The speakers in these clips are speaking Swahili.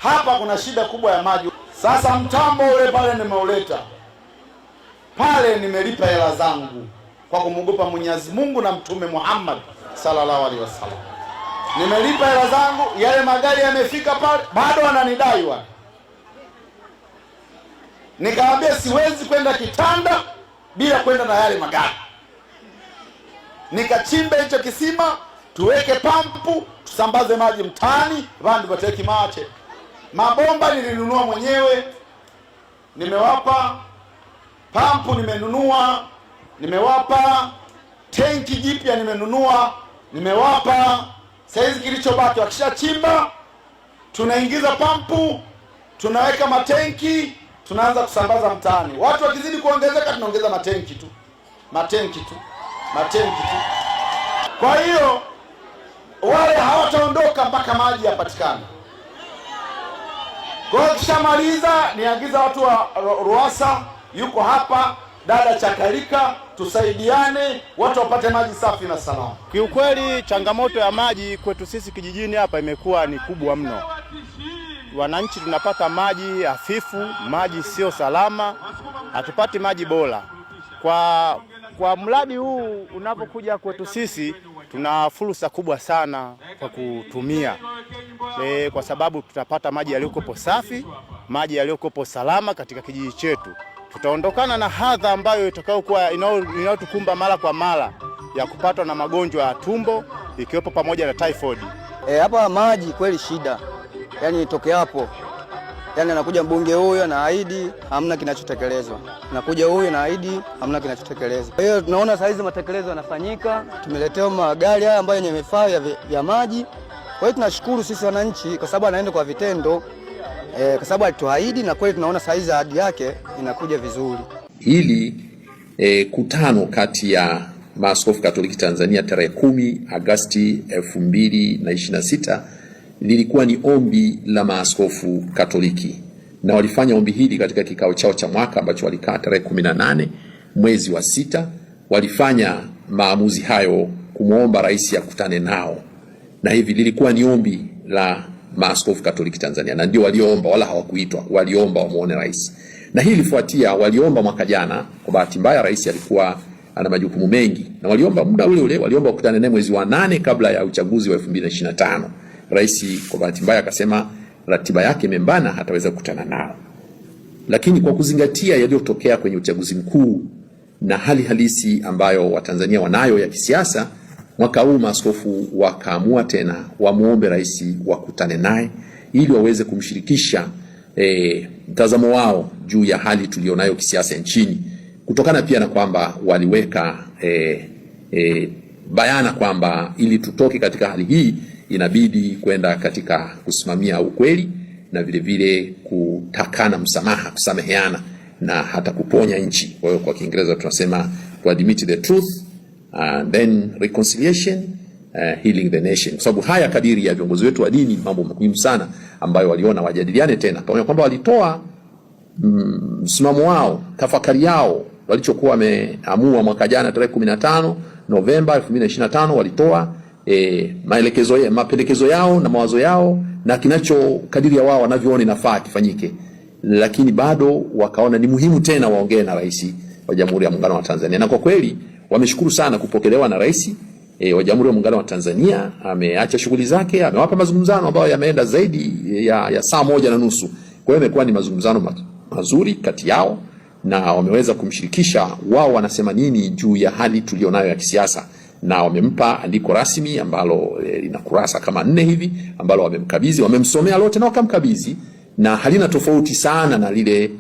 hapa kuna shida kubwa ya maji. Sasa mtambo ule pale nimeuleta pale, nimelipa hela zangu kwa kumwogopa Mwenyezi Mungu na Mtume Muhammad sallallahu alaihi wasallam. Nimelipa hela zangu, yale magari yamefika pale, bado wananidai wale. Nikamwambia siwezi kwenda Kitanda bila kwenda na yale magari. Nikachimbe hicho kisima, tuweke pampu, tusambaze maji mtaani, vandu bateki mache. Mabomba nilinunua mwenyewe, nimewapa pampu, nimenunua, nimewapa tenki jipya, nimenunua, nimewapa. Saizi kilichobaki wakishachimba, tunaingiza pampu, tunaweka matenki, tunaanza kusambaza mtaani. Watu wakizidi kuongezeka, tunaongeza matenki tu. Kwa hiyo wale hawataondoka mpaka maji yapatikane. Kwa hiyo kishamaliza, niagiza watu wa Ruwasa, yuko hapa dada Chakalika, tusaidiane watu wapate maji safi na salama. Kiukweli changamoto ya maji kwetu sisi kijijini hapa imekuwa ni kubwa mno. Wananchi tunapata maji hafifu, maji sio salama, hatupati maji bora. Kwa mradi huu unapokuja kwetu sisi, tuna fursa kubwa sana kwa kutumia. Kwa sababu tutapata maji yaliyokuwa safi, maji yaliyokuwa salama katika kijiji chetu. Tutaondokana na hadha ambayo itakayokuwa inayotukumba mara kwa mara ya kupatwa na magonjwa ya tumbo, ikiwepo pamoja na typhoid. Hapa maji kweli shida. Yaani toke hapo. Yaani anakuja mbunge huyo na ahidi hamna kinachotekelezwa. Anakuja huyo na ahidi hamna kinachotekelezwa. Kwa hiyo tunaona saa hizi matekelezo yanafanyika. Tumeletewa magari haya ambayo yenye vifaa vya maji. Kwa hiyo tunashukuru sisi wananchi kwa sababu anaenda kwa vitendo. Kwa sababu alituahidi na kweli tunaona saa hizi ahadi yake inakuja vizuri. Hili kutano kati ya Maaskofu Katoliki Tanzania tarehe 10 Agosti 2026 lilikuwa ni ombi la maaskofu Katoliki, na walifanya ombi hili katika kikao chao cha mwaka ambacho walikaa tarehe 18 mwezi wa 6. Walifanya maamuzi hayo kumuomba rais akutane nao, na hivi lilikuwa ni ombi la Maaskofu Katoliki Tanzania, na ndio walioomba, wala hawakuitwa, waliomba wamuone rais. Na hii ilifuatia waliomba mwaka jana. Kwa bahati mbaya rais alikuwa ana majukumu mengi, na waliomba muda ule ule, waliomba kukutana naye mwezi wa 8 kabla ya uchaguzi wa 2025. Rais kwa bahati mbaya akasema ratiba yake imembana, hataweza kukutana nao. Lakini kwa kuzingatia yaliyotokea kwenye uchaguzi mkuu na hali halisi ambayo Watanzania wanayo ya kisiasa, mwaka huu maaskofu wakaamua tena wamuombe rais wakutane naye ili waweze kumshirikisha mtazamo wao juu ya hali tulionayo kisiasa nchini, kutokana pia na kwamba waliweka bayana kwamba ili tutoke katika hali hii inabidi kwenda katika kusimamia ukweli na vile vile kutakana msamaha, kusameheana na hata kuponya nchi. Kwa hiyo kwa Kiingereza tunasema to admit the truth and then reconciliation, healing the nation. Kwa sababu haya kadiri ya viongozi wetu wa dini, mambo muhimu sana ambayo waliona wajadiliane tena, pamoja kwamba walitoa msimamo wao, tafakari yao walichokuwa wameamua mwaka jana tarehe 15 Novemba 2025. Walitoa mapendekezo yao na mawazo yao na kinacho kadiri ya wao wanavyoona inafaa kifanyike, lakini bado wakaona ni muhimu tena waongee na rais wa Jamhuri ya Muungano wa Tanzania. Na kwa kweli wameshukuru sana kupokelewa na rais wa Jamhuri ya Muungano wa Tanzania. Ameacha shughuli zake, amewapa mazungumzano ambayo yameenda zaidi ya saa 1.5. Kwa hiyo imekuwa ni mazungumzano mazuri kati yao, na wameweza kumshirikisha wao wanasema nini juu ya hali tulionayo ya kisiasa, na wamempa andiko rasmi ambalo lina kurasa kama 4 hivi ambalo wamemkabidhi, wamemsomea lote na wakamkabidhi, na halina tofauti sana na lile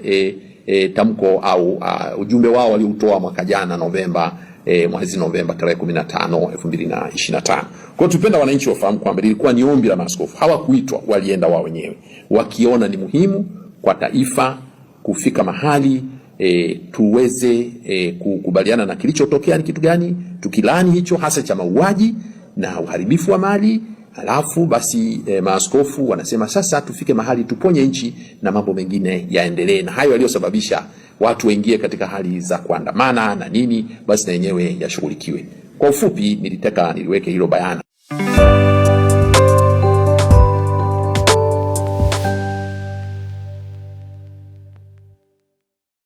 tamko au ujumbe wao waliotoa mwaka jana mwezi Novemba tarehe 15 2025. Kwa hiyo tupenda wananchi wafahamu kwamba lilikuwa ni ombi la maaskofu, hawakuitwa, walienda wao wenyewe wakiona ni muhimu kwa taifa kufika mahali tuweze kukubaliana na kilichotokea ni kitu gani, tukilani hicho hasa cha mauaji na uharibifu wa mali. Alafu basi maaskofu wanasema sasa tufike mahali tuponye nchi na mambo mengine yaendelee, na hayo yaliyosababisha watu waingie katika hali za kuandamana na nini, basi na yenyewe yashughulikiwe. Kwa ufupi niliweke hilo bayana.